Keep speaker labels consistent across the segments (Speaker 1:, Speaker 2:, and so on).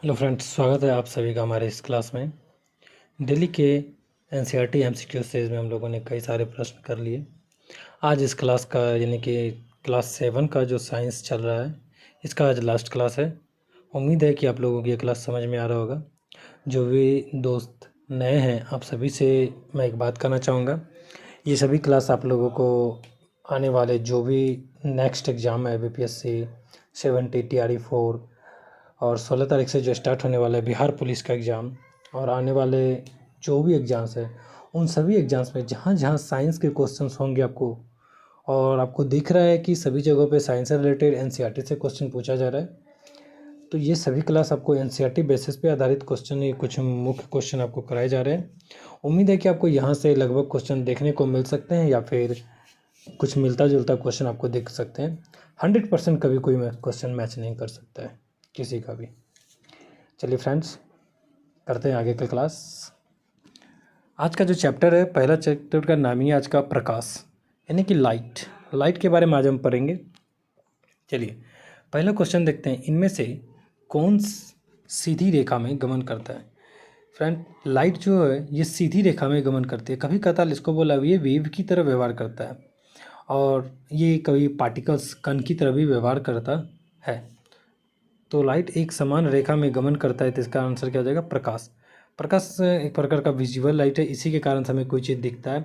Speaker 1: Hello friends, स्वागत है आप सभी का हमारे इस क्लास में। दिल्ली के एनसीईआरटी एमसीक्यू सीरीज में हम लोगों ने कई सारे प्रश्न कर लिए। आज इस क्लास का यानी कि क्लास 7 का जो साइंस चल रहा है, इसका आज लास्ट क्लास है। उम्मीद है कि आप लोगों को ये क्लास समझ में आ रहा होगा। जो भी दोस्त नए हैं, आप सभी से मैं एक बात कहना चाहूँगा, ये सभी क्लास आप लोगों को आने वाले जो भी नेक्स्ट एग्ज़ाम है, बीपीएससी 70 TRE 4 और 16 तारीख से जो स्टार्ट होने वाला है बिहार पुलिस का एग्ज़ाम, और आने वाले जो भी एग्ज़ाम्स हैं, उन सभी एग्ज़ाम्स में जहाँ जहाँ साइंस के क्वेश्चंस होंगे आपको, और आपको दिख रहा है कि सभी जगहों पे साइंस से रिलेटेड एनसीईआरटी से क्वेश्चन पूछा जा रहा है, तो ये सभी क्लास आपको एनसीईआरटी बेसिस पे आधारित क्वेश्चन, ये कुछ मुख्य क्वेश्चन आपको कराए जा रहे हैं। उम्मीद है कि आपको यहाँ से लगभग क्वेश्चन देखने को मिल सकते हैं, या फिर कुछ मिलता जुलता क्वेश्चन आपको देख सकते हैं। 100% कभी कोई क्वेश्चन मैच नहीं कर सकता है किसी का भी। चलिए फ्रेंड्स, करते हैं आगे का क्लास। आज का जो चैप्टर है, पहला चैप्टर का नाम ही है आज का प्रकाश, यानी कि लाइट। लाइट के बारे में आज हम पढ़ेंगे। चलिए पहला क्वेश्चन देखते हैं, इनमें से कौन सीधी रेखा में गमन करता है। फ्रेंड, लाइट जो है ये सीधी रेखा में गमन करती है। कभी कतार इसको बोला ये वेव की तरह व्यवहार करता है, और ये कभी पार्टिकल्स कण की तरह भी व्यवहार करता है। तो लाइट एक समान रेखा में गमन करता है, तो इसका आंसर क्या हो जाएगा? प्रकाश। प्रकाश एक प्रकार का विजुअल लाइट है, इसी के कारण से हमें कोई चीज़ दिखता है।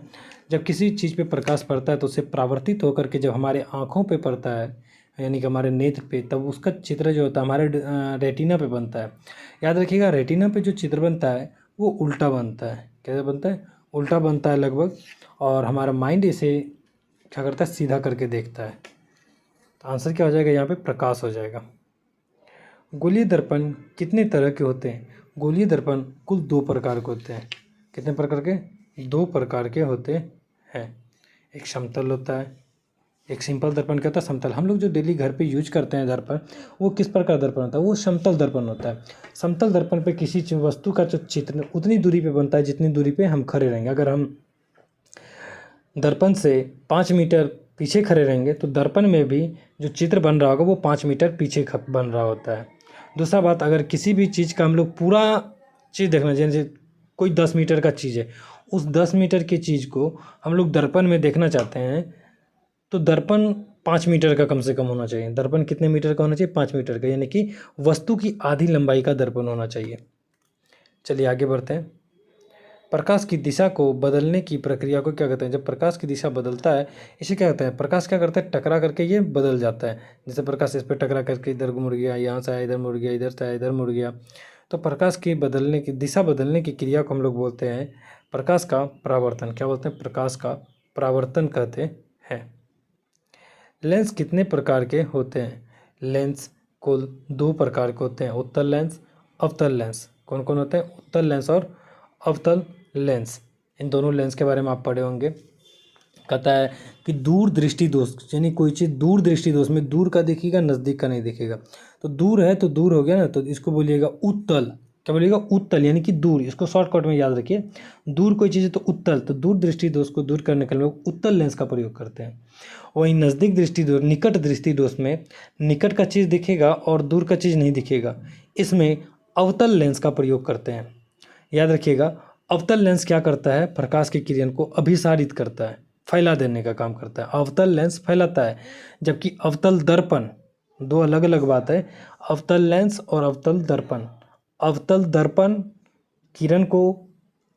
Speaker 1: जब किसी चीज़ पे प्रकाश पड़ता है तो उससे परावर्तित होकर के जब हमारे आँखों पे पड़ता है, यानी कि हमारे नेत्र पे, तब उसका चित्र जो होता है हमारे रेटिना पे बनता है। याद रखिएगा, रेटिना पे जो चित्र बनता है वो उल्टा बनता है। कैसे बनता है? उल्टा बनता है लगभग, और हमारा माइंड इसे क्या करता है? सीधा करके देखता है। तो आंसर क्या हो जाएगा यहाँ पे? प्रकाश हो जाएगा। गोलीय दर्पण कितने तरह के होते हैं? गोलीय दर्पण कुल 2 प्रकार के होते हैं। कितने प्रकार के? 2 प्रकार के होते हैं। एक समतल होता है, एक सिंपल दर्पण क्या होता है? समतल। हम लोग जो डेली घर पे यूज करते हैं दर्पण, वो किस प्रकार दर्पण होता है? वो समतल दर्पण होता है। समतल दर्पण पे किसी वस्तु का जो चित्र उतनी दूरी पे बनता है जितनी दूरी पे हम खड़े रहेंगे। अगर हम दर्पण से 5 मीटर पीछे खड़े रहेंगे तो दर्पण में भी जो चित्र बन रहा होगा वो 5 मीटर पीछे बन रहा होता है। दूसरा बात, अगर किसी भी चीज़ का हम लोग पूरा चीज़ देखना, जैसे कोई 10 मीटर का चीज़ है, उस 10 मीटर की चीज़ को हम लोग दर्पण में देखना चाहते हैं, तो दर्पण 5 मीटर का कम से कम होना चाहिए। दर्पण कितने मीटर का होना चाहिए? 5 मीटर का, यानी कि वस्तु की आधी लंबाई का दर्पण होना चाहिए। चलिए आगे बढ़ते हैं। प्रकाश की दिशा को बदलने की प्रक्रिया को क्या कहते हैं? जब प्रकाश की दिशा बदलता है, इसे क्या कहते हैं? प्रकाश क्या करता है? टकरा करके ये बदल जाता है। जैसे प्रकाश इस पर टकरा करके इधर मुड़ गया, यहाँ से आया इधर मुड़ गया, इधर से आया इधर मुड़ गया। तो प्रकाश की बदलने की दिशा बदलने की क्रिया को हम लोग बोलते हैं प्रकाश का परावर्तन। क्या बोलते हैं? प्रकाश का परावर्तन कहते हैं। लेंस कितने प्रकार के होते हैं? लेंस कुल 2 प्रकार के होते हैं, उत्तल लेंस, अवतल लेंस। कौन कौन होते हैं? उत्तल लेंस और अवतल लेंस। इन दोनों लेंस के बारे में आप पढ़े होंगे। कहता है कि दूर दृष्टि दोष, यानी कोई चीज़ दूर दृष्टि दोष में दूर का दिखेगा, नज़दीक का नहीं दिखेगा। तो दूर है तो दूर हो गया ना, तो इसको बोलिएगा उत्तल। क्या बोलिएगा? उत्तल, यानी कि दूर। इसको शॉर्टकट में याद रखिए, दूर कोई चीज़ है तो उत्तल। तो दूर दृष्टि दोष को दूर करने के लिए लोग उत्तल लेंस का प्रयोग करते हैं। वहीं नज़दीक दृष्टि दोष, निकट दृष्टि दोष में निकट का चीज़ दिखेगा और दूर का चीज़ नहीं दिखेगा, इसमें अवतल लेंस का प्रयोग करते हैं। याद रखिएगा, अवतल लेंस क्या करता है? प्रकाश की किरण को अभिसारित करता है, फैला देने का काम करता है। अवतल लेंस फैलाता है, जबकि अवतल दर्पण, 2 अलग अलग बात है। अवतल लेंस और अवतल दर्पण। अवतल दर्पण किरण को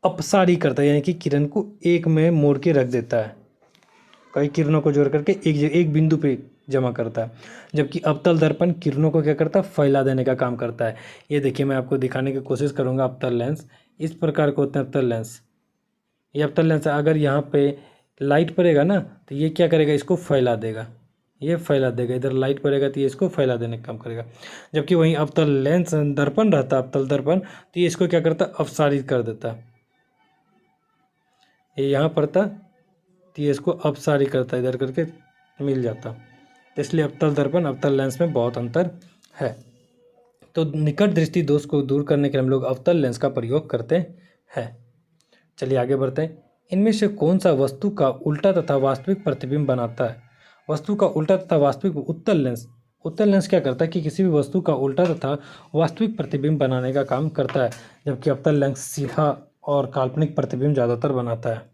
Speaker 1: अपसारी करता है, यानी कि किरण को एक में मोड़ के रख देता है, कई किरणों को जोड़ करके एक बिंदु पे जमा करता है। जबकि अवतल दर्पण किरणों को क्या करता है? फैला देने का काम करता है। ये देखिए, मैं आपको दिखाने की कोशिश करूँगा। अवतल लेंस इस प्रकार के होते हैं। अवतल लेंस, ये अवतल लेंस है। अगर यहाँ पे लाइट पड़ेगा ना, तो ये क्या करेगा? इसको फैला देगा, ये फैला देगा। इधर लाइट पड़ेगा तो ये इसको फैला देने का काम करेगा। जबकि वहीं अवतल लेंस दर्पण रहता है, अवतल दर्पण, तो ये इसको क्या करता है? अपसारित कर देता है। ये यहाँ पड़ता तो ये इसको अपसारी करता है, इधर करके मिल जाता। तो इसलिए अवतल दर्पण अवतल लेंस में बहुत अंतर है। तो निकट दृष्टि दोष को दूर करने के लिए हम लोग अवतल लेंस का प्रयोग करते हैं। चलिए आगे बढ़ते हैं। इनमें से कौन सा वस्तु का उल्टा तथा वास्तविक प्रतिबिंब बनाता है? वस्तु का उल्टा तथा वास्तविक उत्तल लेंस उत्तल लेंस क्या करता है कि किसी भी वस्तु का उल्टा तथा वास्तविक प्रतिबिंब बनाने का काम करता है, जबकि अवतल लेंस सीधा और काल्पनिक प्रतिबिंब ज़्यादातर बनाता है।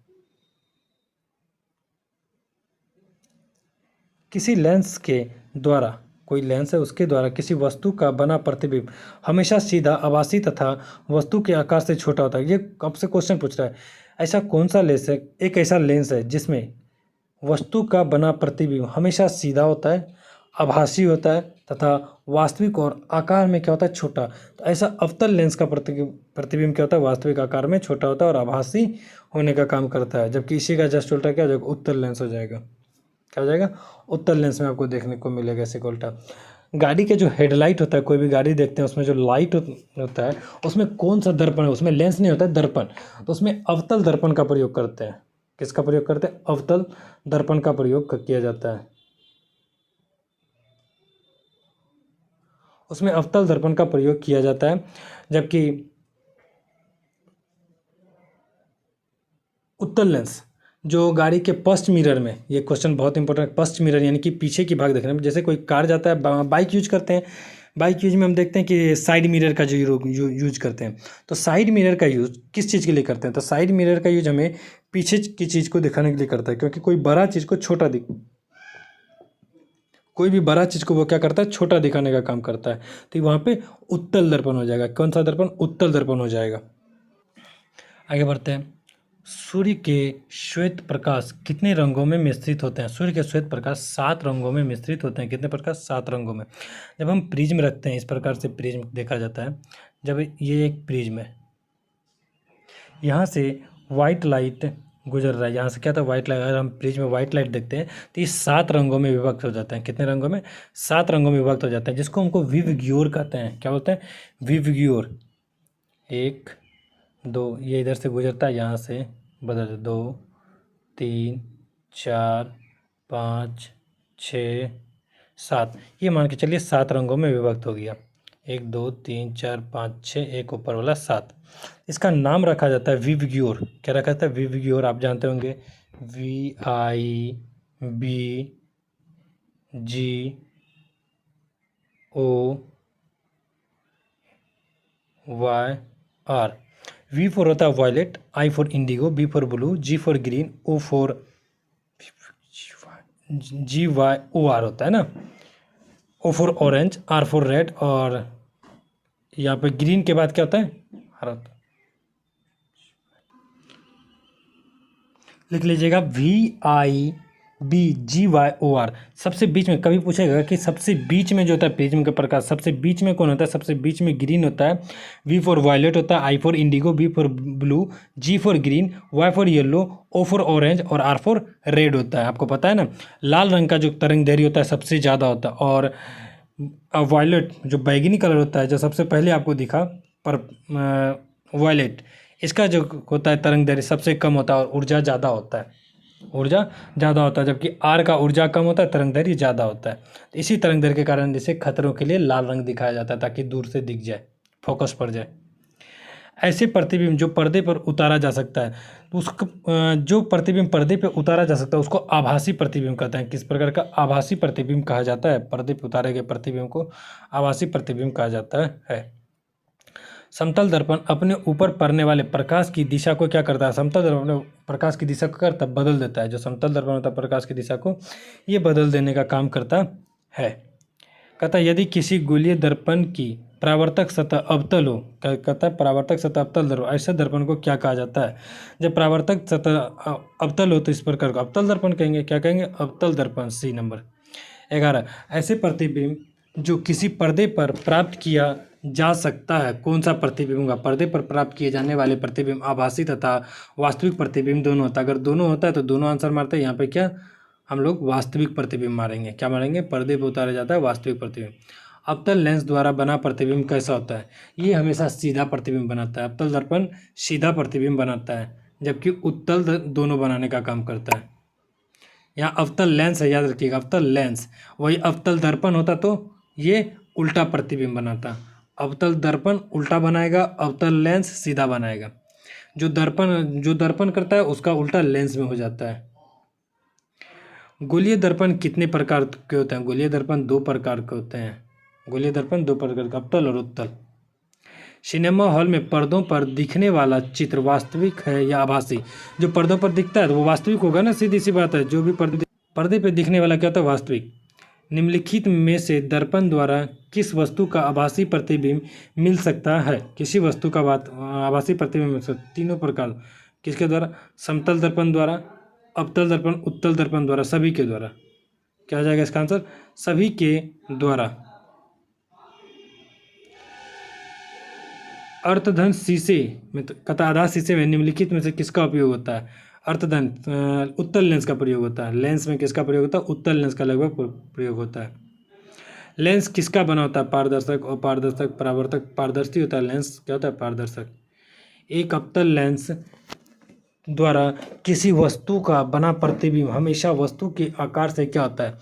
Speaker 1: किसी लेंस के द्वारा, कोई लेंस है उसके द्वारा किसी वस्तु का बना प्रतिबिंब हमेशा सीधा, आभासी तथा वस्तु के आकार से छोटा होता है। ये कब से क्वेश्चन पूछ रहा है, ऐसा कौन सा लेंस है, एक ऐसा लेंस है जिसमें वस्तु का बना प्रतिबिंब हमेशा सीधा होता है, आभासी होता है तथा वास्तविक और आकार में क्या होता है, छोटा। तो ऐसा अवतल लेंस का प्रतिबिंब क्या होता है, वास्तविक आकार में छोटा होता है और आभासी होने का काम करता है। जबकि इसी का जस्ट उल्टा क्या हो जाएगा, उत्तल लेंस हो जाएगा। क्या हो जाएगा, उत्तल लेंस में आपको देखने को मिलेगा इसी का उल्टा। गाड़ी के जो हेडलाइट होता है, कोई भी गाड़ी देखते हैं उसमें जो लाइट होता है उसमें कौन सा दर्पण है, उसमें लेंस नहीं होता है, दर्पण। तो उसमें अवतल दर्पण का प्रयोग करते हैं। किसका प्रयोग करते हैं, अवतल दर्पण का प्रयोग किया जाता है। उसमें अवतल दर्पण का प्रयोग किया जाता है। जबकि उत्तल लेंस जो गाड़ी के फर्स्ट मिरर में, ये क्वेश्चन बहुत इंपॉर्टेंट है, फर्स्ट मिरर यानी कि पीछे की भाग देखने में, जैसे कोई कार जाता है, बाइक यूज करते हैं, बाइक यूज में हम देखते हैं कि साइड मिरर का जो यूज करते हैं। तो साइड मिरर का यूज किस चीज़ के लिए करते हैं, तो साइड मिरर का यूज हमें पीछे की चीज़ को दिखाने के लिए करता है, क्योंकि कोई बड़ा चीज़ को छोटा कोई भी बड़ा चीज़ को वो क्या करता है, छोटा दिखाने का काम करता है। तो वहाँ पे उत्तल दर्पण हो जाएगा। कौन सा दर्पण, उत्तल दर्पण हो जाएगा। आगे बढ़ते हैं। सूर्य के श्वेत प्रकाश कितने रंगों में मिश्रित होते हैं, सूर्य के श्वेत प्रकाश 7 रंगों में मिश्रित होते हैं। कितने प्रकाश, 7 रंगों में। जब हम प्रिज्म रखते हैं, इस प्रकार से प्रिज्म देखा जाता है। जब ये एक प्रिज्म है, यहाँ से वाइट लाइट गुजर रहा है, यहाँ से क्या था, वाइट लाइट। अगर हम प्रिज्म में वाइट लाइट देखते हैं तो ये 7 रंगों में विभक्त हो जाते हैं। कितने रंगों में, 7 रंगों में विभक्त हो जाते हैं, जिसको हमको विवग्योर कहते हैं। क्या बोलते हैं, विवग्योर। 1 2, ये इधर से गुजरता है, यहाँ से बदल 2 3 4 5 6 7, ये मान के चलिए 7 रंगों में विभक्त हो गया। 1 2 3 4 5 6, एक ऊपर वाला 7। इसका नाम रखा जाता है विवग्योर। क्या रखा जाता है, विवग्योर। आप जानते होंगे, VIBGOYR। V फॉर होता है violet, I for indigo, B for blue, G for green, O for GYOR होता है ना, O for orange, R for red, और यहाँ पे ग्रीन के बाद क्या होता है, हरा। लिख लीजिएगा VIBGYOR। सबसे बीच में कभी पूछेगा कि सबसे बीच में जो होता है प्रिज्म का प्रकाश, सबसे बीच में कौन होता है, सबसे बीच में ग्रीन होता है। V फॉर वायलेट होता है, I for indigo, B for blue, G for green, Y for yellow, O for orange और R फॉर रेड होता है। आपको पता है ना, लाल रंग का जो तरंगदैर्घ्य होता है सबसे ज़्यादा होता है, और वायलेट जो बैगनी कलर होता है, जो सबसे पहले आपको दिखा, पर वायलेट, इसका जो होता है तरंगदैर्घ्य सबसे कम होता है और ऊर्जा ज़्यादा होता है, ऊर्जा ज़्यादा होता है। जबकि आर का ऊर्जा कम होता है, तरंगदैर्घ्य ज़्यादा होता है। तो इसी तरंगदैर्घ्य के कारण इसे खतरों के लिए लाल रंग दिखाया जाता है, ताकि दूर से दिख जाए, फोकस पड़ जाए। ऐसे प्रतिबिंब जो पर्दे पर उतारा जा सकता है, तो उसको जो प्रतिबिंब पर्दे पर उतारा जा सकता है उसको आभासी प्रतिबिंब कहते हैं। किस प्रकार का, आभासी प्रतिबिंब कहा जाता है। पर्दे पर उतारे गए प्रतिबिंब को आभासी प्रतिबिंब कहा जाता है। समतल दर्पण अपने ऊपर पड़ने वाले प्रकाश की दिशा को क्या करता है, समतल दर्पण प्रकाश की दिशा को करता बदल देता है। जो समतल दर्पण होता है प्रकाश की दिशा को ये बदल देने का काम करता है। कहता है यदि किसी गोलीय दर्पण की परावर्तक सतह अवतल हो, क्या कहता है, परावर्तक सतह अवतल दर्पण, ऐसे दर्पण को क्या कहा जाता है। जब परावर्तक सतह अवतल हो तो इस प्रकार को अवतल दर्पण कहेंगे। क्या कहेंगे, अवतल दर्पण। सी नंबर 11, ऐसे प्रतिबिंब जो किसी पर्दे पर प्राप्त किया जा सकता है। कौन सा प्रतिबिंब होगा, पर्दे पर प्राप्त किए जाने वाले प्रतिबिंब आभासी तथा वास्तविक प्रतिबिंब दोनों होता है। अगर दोनों होता है तो दोनों आंसर मारते हैं। यहाँ पे क्या हम लोग वास्तविक प्रतिबिंब मारेंगे। क्या मारेंगे, पर्दे पर उतारा जाता है वास्तविक प्रतिबिंब। अवतल लेंस द्वारा बना प्रतिबिंब कैसा होता है, ये हमेशा सीधा प्रतिबिंब बनाता है। अवतल दर्पण सीधा प्रतिबिंब बनाता है, जबकि उत्तल दोनों बनाने का काम करता है। यहाँ अवतल लेंस है, याद रखिएगा, अवतल लेंस। वही अवतल दर्पण होता तो ये उल्टा प्रतिबिंब बनाता। अवतल दर्पण उल्टा बनाएगा, अवतल लेंस सीधा बनाएगा। जो दर्पण करता है उसका उल्टा लेंस में हो जाता है। गोलीय दर्पण कितने प्रकार के होते हैं? गोलीय दर्पण 2 प्रकार के होते हैं। गोलीय दर्पण 2 प्रकार का, अवतल और उत्तल। सिनेमा हॉल में पर्दों पर दिखने वाला चित्र वास्तविक है या आभासी? जो पर्दों पर दिखता है तो वो वास्तविक होगा ना, सीधी सी बात है। जो भी पर्दे पे दिखने वाला क्या होता है? वास्तविक। निम्नलिखित में से दर्पण द्वारा किस वस्तु का आभासी प्रतिबिंब मिल सकता है? किसी वस्तु का आभासी प्रतिबिंब मिल सकता है। तीनों प्रकार किसके द्वारा? समतल दर्पण द्वारा, अवतल दर्पण, उत्तल दर्पण द्वारा, सभी के द्वारा। क्या हो जाएगा इसका आंसर? सभी के द्वारा। अर्थधन शीशे में कतारदार शीशे में निम्नलिखित में से किसका उपयोग होता है? अर्थधन उत्तल लेंस का प्रयोग होता है। लेंस में किसका प्रयोग होता है? उत्तल लेंस का लगभग प्रयोग होता है। लेंस किसका बना होता है? पारदर्शक, अपारदर्शक, परावर्तक। पारदर्शी होता है लेंस, क्या होता है? पारदर्शक। एक अवतल लेंस द्वारा किसी वस्तु का बना प्रतिबिंब हमेशा वस्तु के आकार से क्या होता है?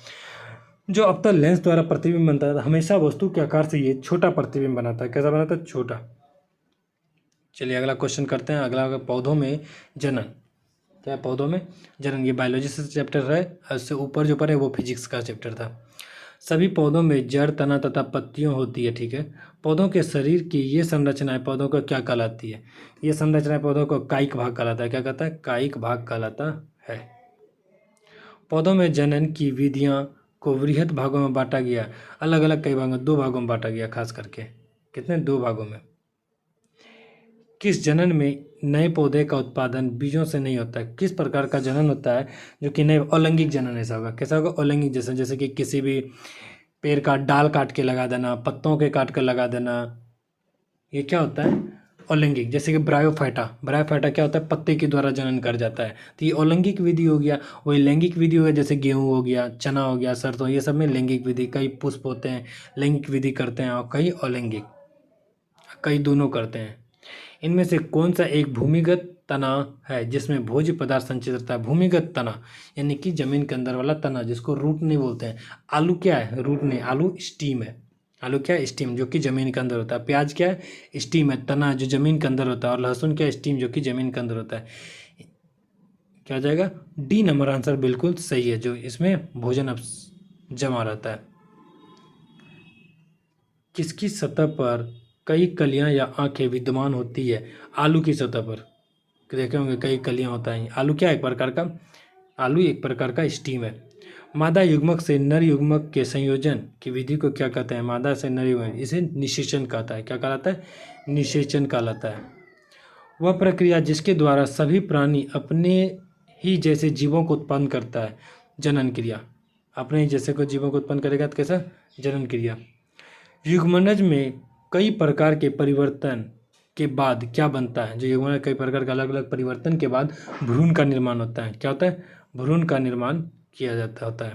Speaker 1: जो अवतल लेंस द्वारा प्रतिबिंब बनता है हमेशा वस्तु के आकार से ये छोटा प्रतिबिंब बनाता है। कैसा बनाता है? छोटा। चलिए अगला क्वेश्चन करते हैं। अगला पौधों में जनन। क्या है? पौधों में जनन। ये बायोलॉजी से चैप्टर है, उससे ऊपर जो पर है वो फिजिक्स का चैप्टर था। सभी पौधों में जड़, तना तथा पत्तियों होती है, ठीक है। पौधों के शरीर की ये संरचनाएं पौधों को क्या कहलाती है? ये संरचनाएं पौधों को कायिक भाग कहलाता है। क्या कहता है? कायिक भाग कहलाता है। पौधों में जनन की विधियां को वृहद भागों में बांटा गया। अलग अलग कई भागों में, 2 भागों में बांटा गया खास करके। कितने? 2 भागों में। किस जनन में नए पौधे का उत्पादन बीजों से नहीं होता है? किस प्रकार का जनन होता है जो कि नए? अलैंगिक जनन ऐसा होगा। कैसा होगा? अलैंगिक। जैसे कि किसी भी पेड़ का डाल काट के लगा देना, पत्तों के काट कर लगा देना, ये क्या होता है? अलैंगिक। जैसे कि ब्रायोफाइटा क्या होता है? पत्ते के द्वारा जनन कर जाता है, तो ये अलैंगिक विधि हो गया। वही लैंगिक विधि हो गया, जैसे गेहूँ हो गया, चना हो गया, सरसों, ये सब में लैंगिक विधि। कई पुष्प होते हैं लैंगिक विधि करते हैं और कई अलैंगिक, कई दोनों करते हैं। इनमें से कौन सा एक भूमिगत तना है जिसमें भोज्य पदार्थ संचित रहता है? भूमिगत तना यानी कि जमीन के अंदर वाला तना, जिसको रूट नहीं बोलते हैं। आलू क्या है? रूट नहीं, आलू स्टीम है। आलू क्या है? स्टीम, जो कि जमीन के अंदर होता है। प्याज क्या है? स्टीम है, तना जो जमीन के अंदर होता है। और लहसुन क्या है? स्टीम, जो कि जमीन के अंदर होता है। क्या हो जाएगा? डी नंबर आंसर बिल्कुल सही है, जो इसमें भोजन जमा रहता है। किसकी सतह पर कई कलियां या आंखें विद्यमान होती है? आलू की सतह पर देखे होंगे कई कलियां होता है। आलू क्या है? एक प्रकार का, आलू एक प्रकार का स्टीम है। मादा युग्मक से नर युग्मक के संयोजन की विधि को क्या कहते हैं? मादा से नर युग्मक, इसे निषेचन कहता है। क्या कहलाता है? निषेचन कहलाता है। वह प्रक्रिया जिसके द्वारा सभी प्राणी अपने ही जैसे जीवों को उत्पन्न करता है, जनन क्रिया। अपने ही जैसे को जीवों को उत्पन्न करेगा तो कैसा? जनन क्रिया। युग्मनज में कई प्रकार के परिवर्तन के बाद क्या बनता है? जो युग्मनज कई प्रकार के अलग अलग परिवर्तन के बाद भ्रूण का निर्माण होता है। क्या होता है? भ्रूण का निर्माण किया जाता होता है।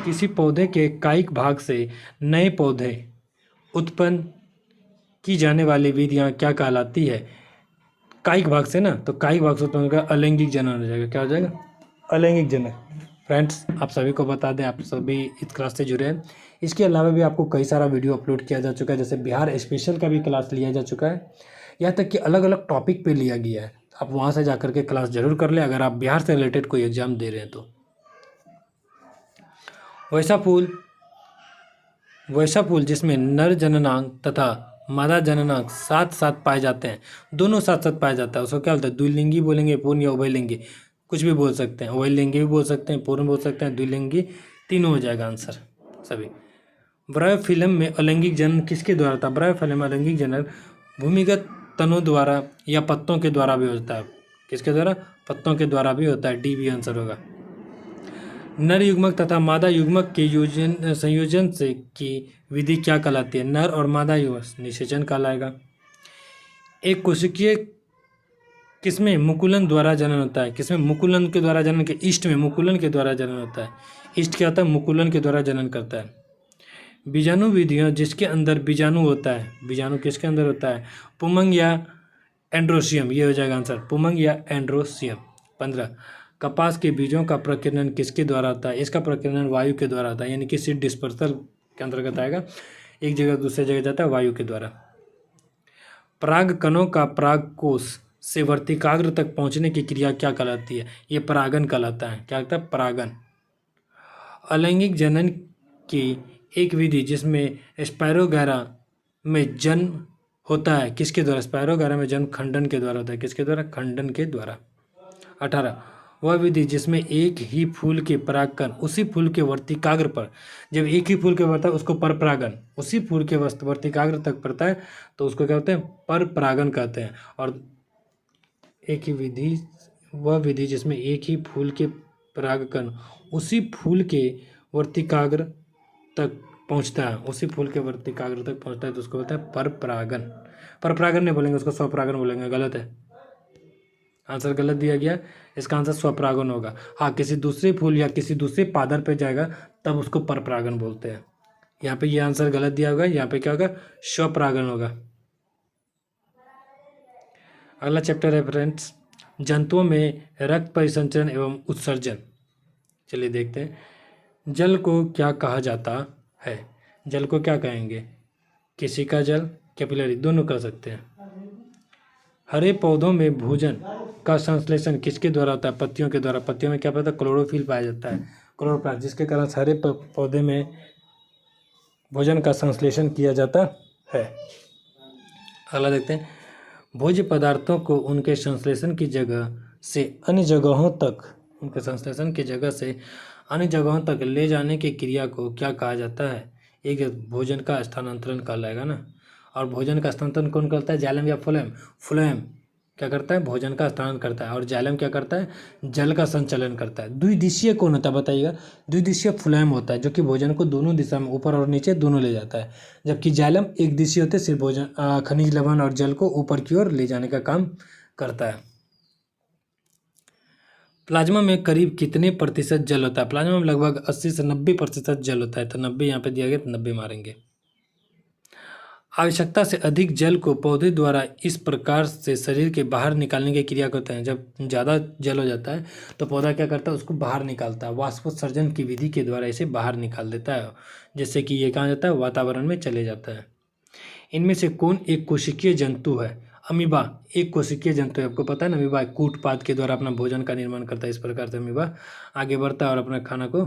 Speaker 1: किसी पौधे के कायिक भाग से नए पौधे उत्पन्न की जाने वाली विधियां क्या कहलाती है? कायिक भाग से ना, तो कायिक भाग से उत्पन्न होगा अलैंगिक जनन हो जाएगा। क्या हो जाएगा? अलैंगिक जनन। फ्रेंड्स, आप सभी को बता दें, आप सभी इस क्लास से जुड़े हैं। इसके अलावा भी आपको कई सारा वीडियो अपलोड किया जा चुका है, जैसे बिहार स्पेशल का भी क्लास लिया जा चुका है। यहाँ तक कि अलग अलग टॉपिक पे लिया गया है। आप वहाँ से जाकर के क्लास जरूर कर लें अगर आप बिहार से रिलेटेड कोई एग्जाम दे रहे हैं तो। वैसा फूल जिसमें नर जननांग तथा मादा जननांग साथ साथ पाए जाते हैं, दोनों साथ साथ पाया जाता है, उसको क्या बोलते हैं? द्विलिंगी बोलेंगे, पूर्ण या उभयलिंगी, कुछ भी बोल सकते हैं। उभयलिंगी भी बोल सकते हैं, पूर्ण बोल सकते हैं, द्विलिंगी, तीनों हो जाएगा आंसर सभी। ब्रायोफिल्म में अलैंगिक जनन किसके द्वारा था? ब्रायोफिल्म में अलैंगिक जनन भूमिगत तनों द्वारा या पत्तों के द्वारा भी होता है। किसके द्वारा? पत्तों के द्वारा भी होता है। डी भी आंसर होगा। नर युग्मक तथा मादा युग्मक के संयोजन से की विधि क्या कहलाती है? नर और मादा युग्मक निषेचन कहलाएगा। एक कोशिकीय किसमें मुकुलन द्वारा जनन होता है? किसमें मुकुलन के द्वारा जनन? के ईस्ट में मुकुलन के द्वारा जनन होता है। ईस्ट क्या होता है? मुकुलन के द्वारा जनन करता है। बीजाणु विधियां जिसके अंदर बीजाणु होता है, बीजाणु किसके अंदर होता है? पुमंग या एंड्रोसियम, ये हो जाएगा आंसर, पुमंग या एंड्रोसियम। 15 कपास के बीजों का प्रकीर्णन किसके द्वारा होता है? इसका प्रकीर्णन वायु के द्वारा होता है, यानी कि सीड डिस्पर्सल के अंतर्गत आएगा। एक जगह दूसरे जगह जाता है वायु के द्वारा। पराग कणों का परागकोश से वर्तिकाग्र तक पहुंचने की क्रिया क्या कहलाती है? ये परागन कहलाता है। क्या कहता है? परागन। अलैंगिक जनन की एक विधि जिसमें स्पायरोगैरा में जन्म होता है किसके द्वारा? स्पायरोगैरा में जन्म खंडन के द्वारा होता है। किसके द्वारा? खंडन के द्वारा। 18 वह विधि जिसमें एक ही फूल के परागकण उसी फूल के वर्तिकाग्र पर, जब एक ही फूल के बढ़ता है उसको परपरागन, उसी फूल के वर्तिकाग्र तक पड़ता है तो उसको क्या कहते हैं? परपरागन कहते हैं। और एक ही विधि, वह विधि जिसमें एक ही फूल के परागकण उसी फूल के वर्तिकाग्र तक पहुंचता है, उसी फूल के वर्तिकाग्र तक पहुंचता है तो उसको बोलते हैं परपरागन। परपरागन नहीं बोलेंगे, उसको स्वपरागन बोलेंगे। गलत है, आंसर गलत दिया गया। इसका आंसर स्वपरागन होगा। हाँ, किसी दूसरे फूल या किसी दूसरे पादर पे जाएगा तब उसको परपरागन बोलते हैं। यहाँ पे ये आंसर गलत दिया होगा, यहाँ पे क्या होगा? स्वपरागन होगा। अगला चैप्टर है फ्रेंड्स, जंतुओं में रक्त परिसंचरण एवं उत्सर्जन। चलिए देखते हैं। जल को क्या कहा जाता है? जल को क्या कहेंगे? केशिका जल, कैपिलरी, दोनों कह सकते हैं। हरे पौधों में भोजन का संश्लेषण किसके द्वारा होता है? पत्तियों के द्वारा। पत्तियों में क्या पाया जाता है? क्लोरोफिल पाया जाता है, क्लोरोप्लास्ट, जिसके कारण हरे पौधे में भोजन का संश्लेषण किया जाता है। अगला देखते हैं। भोज्य पदार्थों को उनके संश्लेषण की जगह से अन्य जगहों तक, उनके संश्लेषण की जगह से अन्य जगहों तक ले जाने की क्रिया को क्या कहा जाता है? एक भोजन का स्थानांतरण कहलाएगा ना। और भोजन का स्थानांतरण कौन करता है? जाइलम या फ्लोएम? फ्लोएम क्या करता है? भोजन का स्थानांतरण करता है। और जाइलम क्या करता है? जल का संचलन करता है। द्विदिशीय कौन होता है बताइएगा? द्विदिशीय फ्लोएम होता है, जो कि भोजन को दोनों दिशा में, ऊपर और नीचे दोनों ले जाता है। जबकि जाइलम एक दिशीय होते, सिर्फ भोजन खनिज लवण और जल को ऊपर की ओर ले जाने का काम करता है। प्लाज्मा में करीब कितने प्रतिशत जल होता है? प्लाज्मा में लगभग 80 से 90% जल होता है। तो 90 यहाँ पे दिया गया तो 90 मारेंगे। आवश्यकता से अधिक जल को पौधे द्वारा इस प्रकार से शरीर के बाहर निकालने की क्रिया करते हैं। जब ज़्यादा जल हो जाता है तो पौधा क्या करता है? उसको बाहर निकालता है, वाष्पोत्सर्जन की विधि के द्वारा इसे बाहर निकाल देता है, जिससे कि ये कहाँ जाता है? वातावरण में चले जाता है। इनमें से कौन एक कोशिकीय जंतु है? अमीबा एक कोशिकीय जंतु है। आपको पता है ना, अमीबा कूटपाद के द्वारा अपना भोजन का निर्माण करता है। इस प्रकार से अमीबा आगे बढ़ता है और अपना खाना को,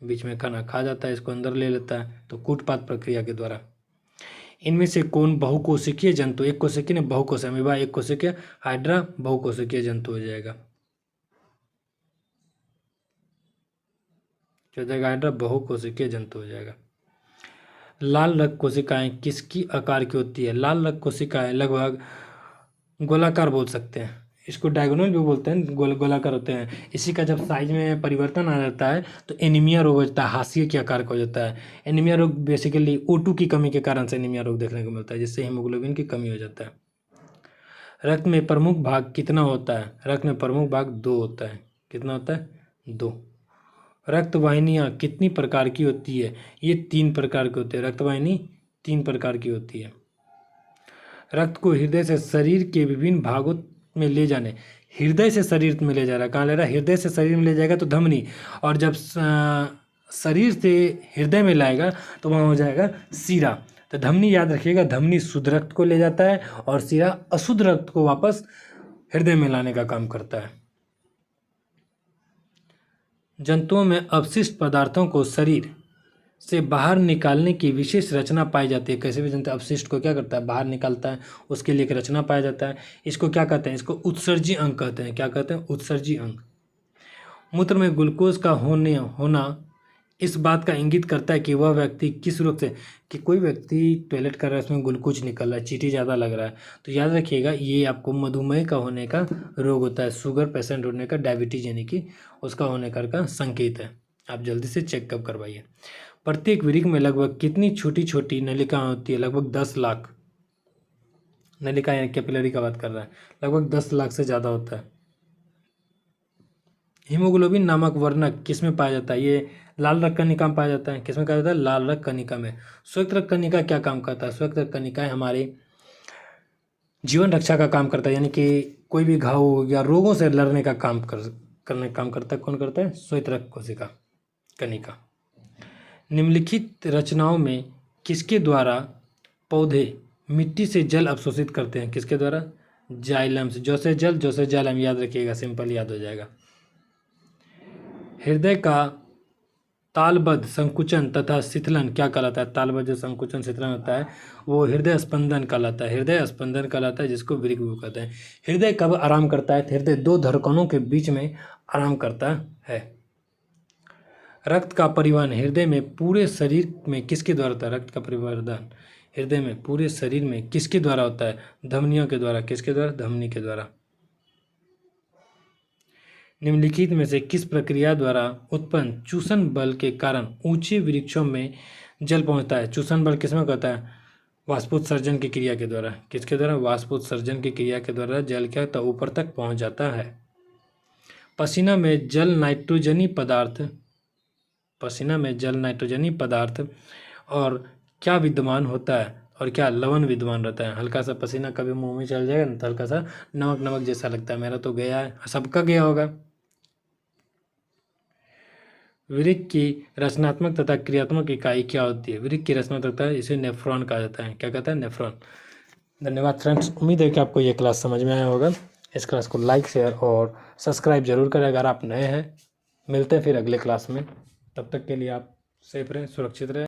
Speaker 1: बीच में खाना खा जाता है, इसको अंदर ले लेता है, तो कूटपाद प्रक्रिया के द्वारा। इनमें से कौन बहुकोशिकीय जंतु? एक कोशिकीय ने बहुकोशिकीय, अमीबा एक कोशिकीय, हाइड्रा बहुकोशिकीय जंतु हो जाएगा। क्या हो जाएगा? हाइड्रा बहुकोशिकीय जंतु हो जाएगा। लाल रक्त कोशिकाएं किसकी आकार की होती है? लाल रक्त कोशिकाएं लगभग गोलाकार बोल सकते हैं, इसको डायगोनल भी बोलते हैं, गोलाकार होते हैं। इसी का जब साइज में परिवर्तन आ जाता है तो एनीमिया रोग हो जाता है, हाशिए के आकार का हो जाता है। एनीमिया रोग बेसिकली O2 की कमी के कारण से एनीमिया रोग देखने को मिलता है, जिससे हीमोग्लोबिन की कमी हो जाता है। रक्त में प्रमुख भाग कितना होता है? रक्त में प्रमुख भाग 2 होता है। कितना होता है? 2। रक्त वाहिनियाँ कितनी प्रकार की होती है? ये 3 प्रकार की होती है। रक्त वाहिनी 3 प्रकार की होती है। रक्त को हृदय से शरीर के विभिन्न भागों में ले जाने, हृदय से शरीर में ले जा रहा है, कहाँ ले रहा है? हृदय से शरीर में ले जाएगा तो धमनी, और जब शरीर से हृदय में लाएगा तो वहाँ हो जाएगा सीरा। तो धमनी याद रखिएगा, धमनी शुद्ध रक्त को ले जाता है और सीरा अशुद्ध रक्त को वापस हृदय में लाने का काम करता है। जंतुओं में अपशिष्ट पदार्थों को शरीर से बाहर निकालने की विशेष रचना पाई जाती है। कैसे भी जंतु अपशिष्ट को क्या करता है? बाहर निकालता है, उसके लिए एक रचना पाया जाता है। इसको क्या कहते हैं? इसको उत्सर्जी अंग कहते हैं। क्या कहते हैं? उत्सर्जी अंग। मूत्र में ग्लूकोज का होना इस बात का इंगित करता है कि वह व्यक्ति किस रोग से, कि कोई व्यक्ति टॉयलेट कर रहा है, उसमें ग्लूकोज निकल रहा है, चींटी ज़्यादा लग रहा है, तो याद रखिएगा ये आपको मधुमेह का होने का रोग होता है, शुगर पेशेंट होने का, डायबिटीज यानी कि उसका होने का संकेत है। आप जल्दी से चेकअप करवाइए। प्रत्येक वृक्क में लगभग कितनी छोटी छोटी नलिकाएं होती है? लगभग 10 लाख नलिकाएं, कैपिलरी का बात कर रहा है, लगभग 10 लाख से ज़्यादा होता है। हीमोग्लोबिन नामक वर्णक किसमें पाया जाता है? ये लाल रक्त कणिका में पाया जाता है। किसमें पाया जाता है? लाल रक्त कणिका में। श्वेत रक्त कणिका क्या काम करता है? श्वेत रक्त कणिका हमारे जीवन रक्षा का काम करता है, यानी कि कोई भी घाव या रोगों से लड़ने का काम करता है। कौन करता है? श्वेत रक्त कोशिका कणिका। निम्नलिखित रचनाओं में किसके द्वारा पौधे मिट्टी से जल अवशोषित करते हैं? किसके द्वारा? जाइलम से। जो से जल, जो से जाइलम, याद रखिएगा, सिंपल याद हो जाएगा। हृदय का तालबद्ध संकुचन तथा शिथिलन क्या कहलाता है? तालबद्ध जो संकुचन शिथिलन होता है वो हृदय स्पंदन कहलाता है। हृदय स्पंदन कहलाता है, जिसको वृक्क कहते हैं। हृदय कब आराम करता है? हृदय दो धड़कनों के बीच में आराम करता है। रक्त का परिवहन हृदय में पूरे शरीर में किसके द्वारा होता है? रक्त का परिवहन हृदय में पूरे शरीर में किसके द्वारा होता है? धमनियों के द्वारा। किसके द्वारा? धमनी के द्वारा। निम्नलिखित में से किस प्रक्रिया द्वारा उत्पन्न चूषण बल के कारण ऊंचे वृक्षों में जल पहुंचता है? चूषण बल किसमें कहता है? वाष्पोत्सर्जन की क्रिया के द्वारा। किसके द्वारा? वाष्पोत्सर्जन की क्रिया के द्वारा जल क्या होता है? ऊपर तक पहुंच जाता है। पसीना में जल नाइट्रोजनी पदार्थ और क्या विद्यमान होता है और क्या लवण विद्यमान रहता है? हल्का सा पसीना कभी मुंह में चल जाएगा ना तो हल्का सा नमक नमक जैसा लगता है। मेरा तो गया है, सबका गया होगा। वृक्क की रचनात्मक तथा क्रियात्मक इकाई क्या होती है? वृक्क की रचनात्मक, इसे नेफ्रॉन कहा जाता है। क्या कहता है? नेफ्रॉन। धन्यवाद फ्रेंड्स, उम्मीद है कि आपको ये क्लास समझ में आया होगा। इस क्लास को लाइक शेयर और सब्सक्राइब जरूर करें अगर आप नए हैं। मिलते हैं फिर अगले क्लास में। तब तक के लिए आप सेफ रहें, सुरक्षित रहें।